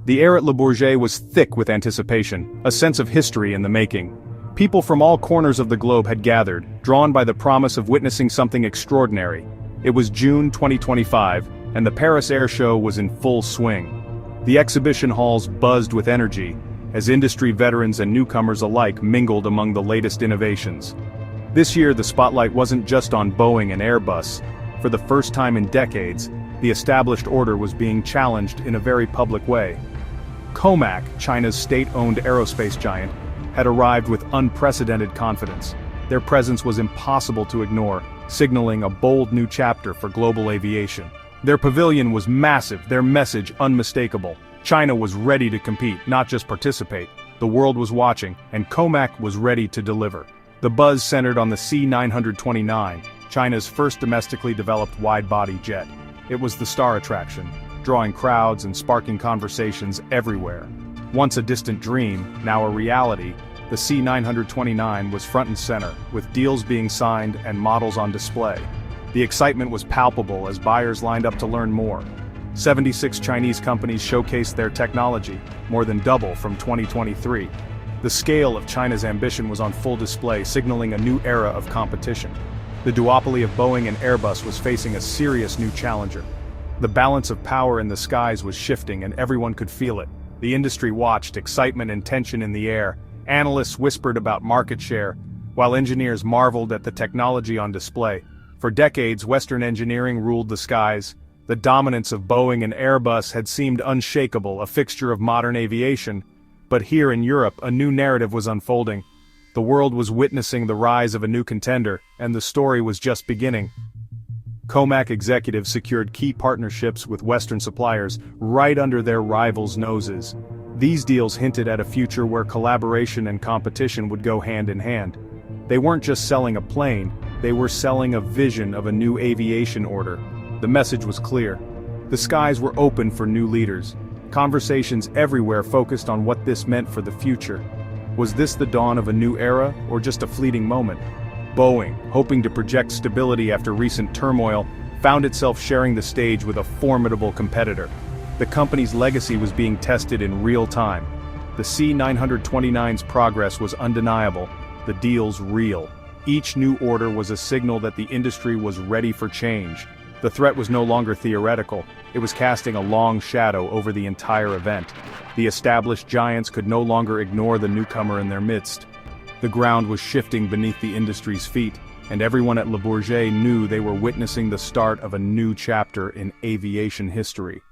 The air at Le Bourget was thick with anticipation, a sense of history in the making. People from all corners of the globe had gathered, drawn by the promise of witnessing something extraordinary. It was June 2025, and the Paris Air Show was in full swing. The exhibition halls buzzed with energy, as industry veterans and newcomers alike mingled among the latest innovations. This year the spotlight wasn't just on Boeing and Airbus. For the first time in decades, the established order was being challenged in a very public way. COMAC, China's state-owned aerospace giant, had arrived with unprecedented confidence. Their presence was impossible to ignore, signaling a bold new chapter for global aviation. Their pavilion was massive, their message unmistakable. China was ready to compete, not just participate. The world was watching, and COMAC was ready to deliver. The buzz centered on the C929, China's first domestically developed wide-body jet. It was the star attraction, drawing crowds and sparking conversations everywhere. Once a distant dream, now a reality, the C929 was front and center, with deals being signed and models on display. The excitement was palpable as buyers lined up to learn more. 76 Chinese companies showcased their technology, more than double from 2023. The scale of China's ambition was on full display, signaling a new era of competition. The duopoly of Boeing and Airbus was facing a serious new challenger. The balance of power in the skies was shifting, and everyone could feel it. The industry watched, excitement and tension in the air. Analysts whispered about market share, while engineers marveled at the technology on display. For decades, Western engineering ruled the skies. The dominance of Boeing and Airbus had seemed unshakable, a fixture of modern aviation. But here in Europe, a new narrative was unfolding. The world was witnessing the rise of a new contender, and the story was just beginning. COMAC executives secured key partnerships with Western suppliers right under their rivals' noses. These deals hinted at a future where collaboration and competition would go hand in hand. They weren't just selling a plane, they were selling a vision of a new aviation order. The message was clear. The skies were open for new leaders. Conversations everywhere focused on what this meant for the future. Was this the dawn of a new era, or just a fleeting moment? Boeing, hoping to project stability after recent turmoil, found itself sharing the stage with a formidable competitor. The company's legacy was being tested in real time. The C929's progress was undeniable, the deals real. Each new order was a signal that the industry was ready for change. The threat was no longer theoretical, it was casting a long shadow over the entire event. The established giants could no longer ignore the newcomer in their midst. The ground was shifting beneath the industry's feet, and everyone at Le Bourget knew they were witnessing the start of a new chapter in aviation history.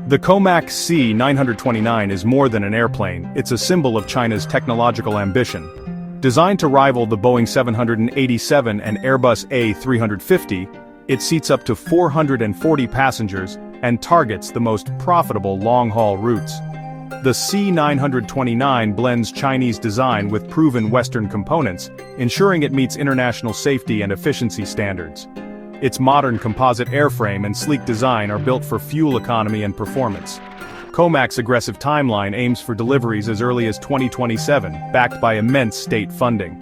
The COMAC C929 is more than an airplane, it's a symbol of China's technological ambition. Designed to rival the Boeing 787 and Airbus A350, it seats up to 440 passengers and targets the most profitable long-haul routes. The C929 blends Chinese design with proven Western components, ensuring it meets international safety and efficiency standards. Its modern composite airframe and sleek design are built for fuel economy and performance. COMAC's aggressive timeline aims for deliveries as early as 2027, backed by immense state funding.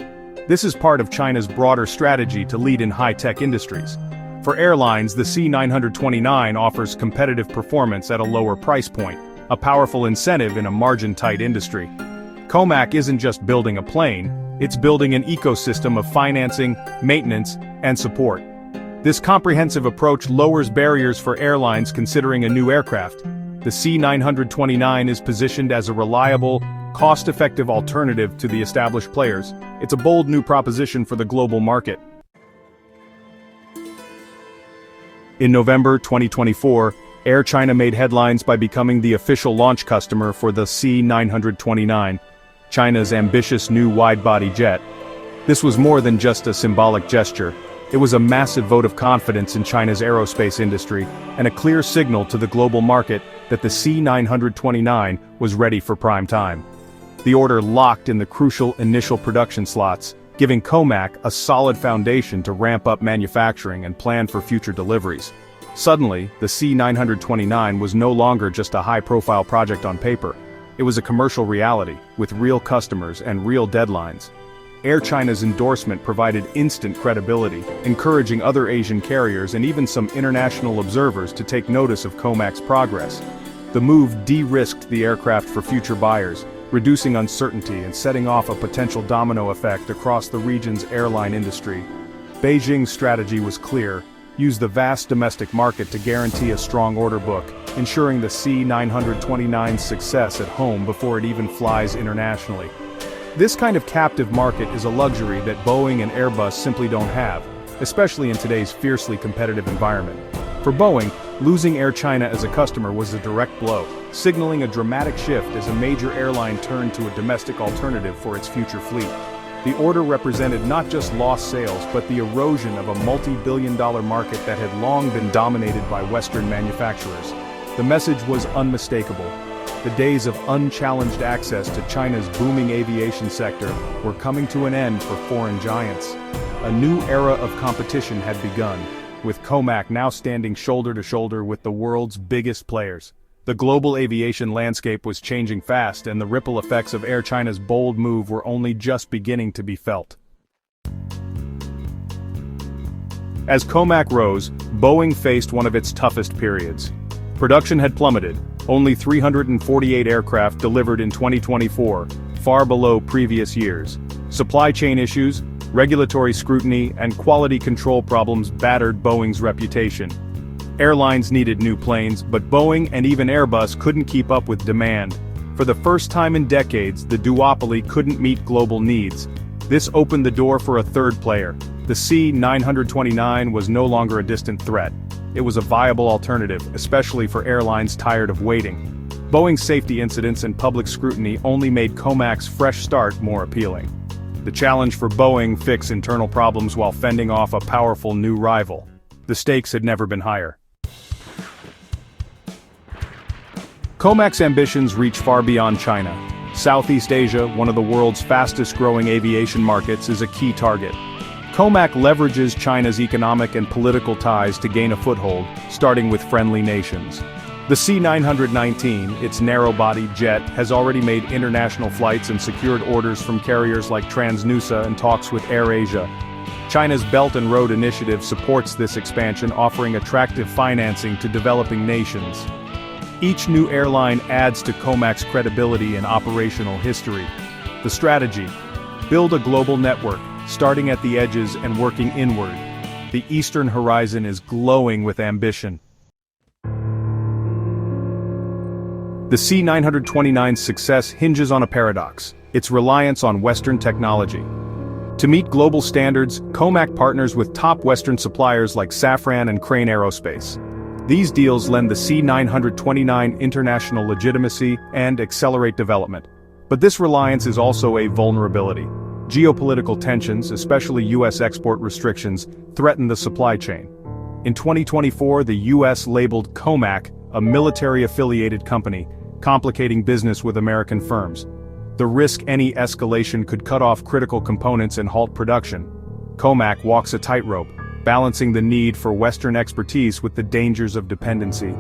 This is part of China's broader strategy to lead in high-tech industries. For airlines, the C929 offers competitive performance at a lower price point, a powerful incentive in a margin-tight industry. COMAC isn't just building a plane, it's building an ecosystem of financing, maintenance, and support. This comprehensive approach lowers barriers for airlines considering a new aircraft. The C929 is positioned as a reliable, cost-effective alternative to the established players. It's a bold new proposition for the global market. In November 2024, Air China made headlines by becoming the official launch customer for the C929, China's ambitious new wide-body jet. This was more than just a symbolic gesture. It was a massive vote of confidence in China's aerospace industry, and a clear signal to the global market that the C929 was ready for prime time. The order locked in the crucial initial production slots, giving COMAC a solid foundation to ramp up manufacturing and plan for future deliveries. Suddenly, the C929 was no longer just a high-profile project on paper. It was a commercial reality, with real customers and real deadlines. Air China's endorsement provided instant credibility, encouraging other Asian carriers and even some international observers to take notice of COMAC's progress. The move de-risked the aircraft for future buyers, reducing uncertainty and setting off a potential domino effect across the region's airline industry. Beijing's strategy was clear: use the vast domestic market to guarantee a strong order book, ensuring the C929's success at home before it even flies internationally. This kind of captive market is a luxury that Boeing and Airbus simply don't have, especially in today's fiercely competitive environment. For Boeing, losing Air China as a customer was a direct blow, signaling a dramatic shift as a major airline turned to a domestic alternative for its future fleet. The order represented not just lost sales but the erosion of a multi-billion-dollar market that had long been dominated by Western manufacturers. The message was unmistakable. The days of unchallenged access to China's booming aviation sector were coming to an end for foreign giants. A new era of competition had begun, with COMAC now standing shoulder to shoulder with the world's biggest players. The global aviation landscape was changing fast, and the ripple effects of Air China's bold move were only just beginning to be felt. As COMAC rose, Boeing faced one of its toughest periods. Production had plummeted, only 348 aircraft delivered in 2024, far below previous years. Supply chain issues, regulatory scrutiny, and quality control problems battered Boeing's reputation. Airlines needed new planes, but Boeing and even Airbus couldn't keep up with demand. For the first time in decades, the duopoly couldn't meet global needs. This opened the door for a third player. The C929 was no longer a distant threat. It was a viable alternative, especially for airlines tired of waiting. Boeing's safety incidents and public scrutiny only made COMAC's fresh start more appealing. The challenge for Boeing: fix internal problems while fending off a powerful new rival. The stakes had never been higher. COMAC's ambitions reach far beyond China. Southeast Asia, one of the world's fastest-growing aviation markets, is a key target. COMAC leverages China's economic and political ties to gain a foothold, starting with friendly nations. The C919, its narrow-body jet, has already made international flights and secured orders from carriers like Transnusa and talks with AirAsia. China's Belt and Road Initiative supports this expansion, offering attractive financing to developing nations. Each new airline adds to COMAC's credibility and operational history. The strategy: build a global network, starting at the edges and working inward. The eastern horizon is glowing with ambition. The C929's success hinges on a paradox: its reliance on Western technology. To meet global standards, COMAC partners with top Western suppliers like Safran and Crane Aerospace. These deals lend the C929 international legitimacy and accelerate development. But this reliance is also a vulnerability. Geopolitical tensions, especially U.S. export restrictions, threaten the supply chain. In 2024, the U.S. labeled COMAC a military-affiliated company, complicating business with American firms. The risk any escalation could cut off critical components and halt production. COMAC walks a tightrope, balancing the need for Western expertise with the dangers of dependency.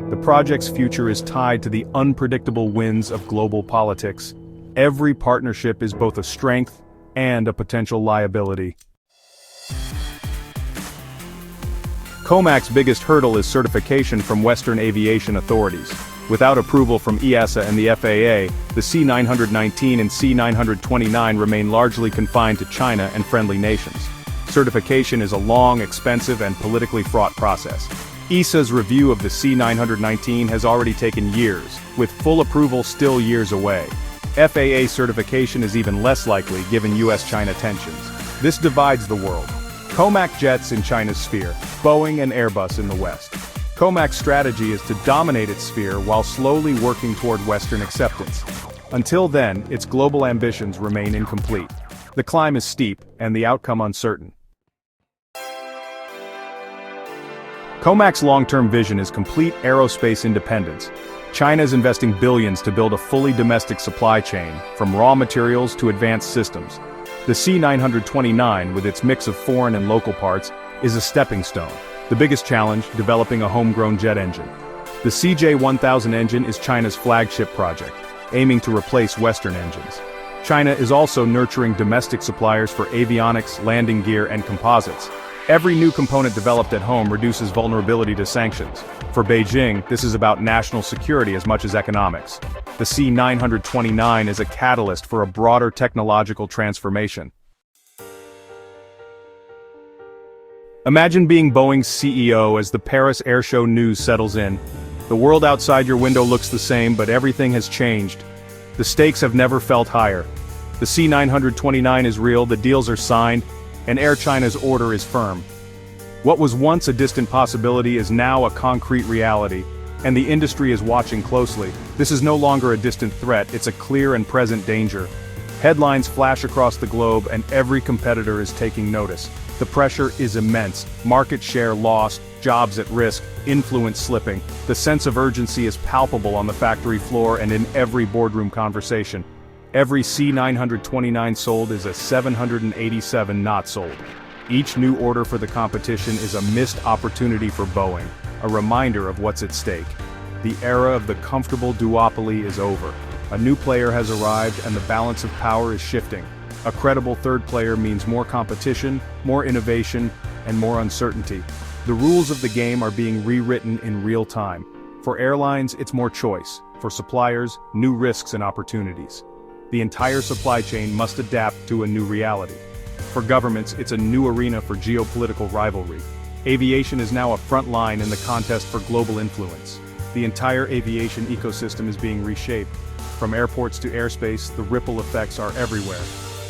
The project's future is tied to the unpredictable winds of global politics. Every partnership is both a strength and a potential liability. COMAC's biggest hurdle is certification from Western aviation authorities. Without approval from EASA and the FAA, the C919 and C929 remain largely confined to China and friendly nations. Certification is a long, expensive, and politically fraught process. EASA's review of the C919 has already taken years, with full approval still years away. FAA certification is even less likely given US-China tensions. This divides the world. COMAC jets in China's sphere, Boeing and Airbus in the West. COMAC's strategy is to dominate its sphere while slowly working toward Western acceptance. Until then, its global ambitions remain incomplete. The climb is steep, and the outcome uncertain. COMAC's long-term vision is complete aerospace independence. China is investing billions to build a fully domestic supply chain, from raw materials to advanced systems. The C929, with its mix of foreign and local parts, is a stepping stone. The biggest challenge: developing a homegrown jet engine. The CJ1000 engine is China's flagship project, aiming to replace Western engines. China is also nurturing domestic suppliers for avionics, landing gear, and composites. Every new component developed at home reduces vulnerability to sanctions. For Beijing, this is about national security as much as economics. The C929 is a catalyst for a broader technological transformation. Imagine being Boeing's CEO as the Paris Air Show news settles in. The world outside your window looks the same, but everything has changed. The stakes have never felt higher. The C929 is real, the deals are signed, and Air China's order is firm. What was once a distant possibility is now a concrete reality, and the industry is watching closely. This is no longer a distant threat, it's a clear and present danger. Headlines flash across the globe and every competitor is taking notice. The pressure is immense, market share lost, jobs at risk, influence slipping. The sense of urgency is palpable on the factory floor and in every boardroom conversation. Every C929 sold is a 787 not sold. Each new order for the competition is a missed opportunity for Boeing, a reminder of what's at stake. The era of the comfortable duopoly is over. A new player has arrived and the balance of power is shifting. A credible third player means more competition, more innovation, and more uncertainty. The rules of the game are being rewritten in real time. For airlines, it's more choice. For suppliers, new risks and opportunities. The entire supply chain must adapt to a new reality. For governments, it's a new arena for geopolitical rivalry. Aviation is now a front line in the contest for global influence. The entire aviation ecosystem is being reshaped. From airports to airspace, the ripple effects are everywhere.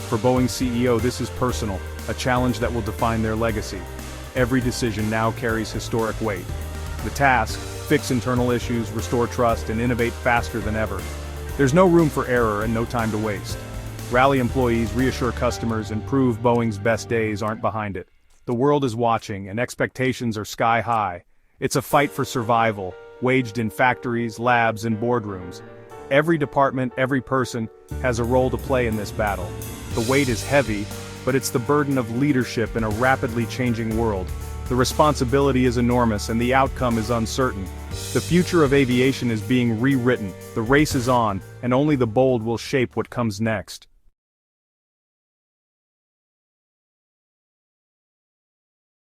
For Boeing's CEO, this is personal, a challenge that will define their legacy. Every decision now carries historic weight. The task: fix internal issues, restore trust, and innovate faster than ever. There's no room for error and no time to waste. Rally employees, reassure customers, and prove Boeing's best days aren't behind it. The world is watching, and expectations are sky high. It's a fight for survival, waged in factories, labs, and boardrooms. Every department, every person, has a role to play in this battle. The weight is heavy, but it's the burden of leadership in a rapidly changing world. The responsibility is enormous and the outcome is uncertain. The future of aviation is being rewritten, the race is on, and only the bold will shape what comes next.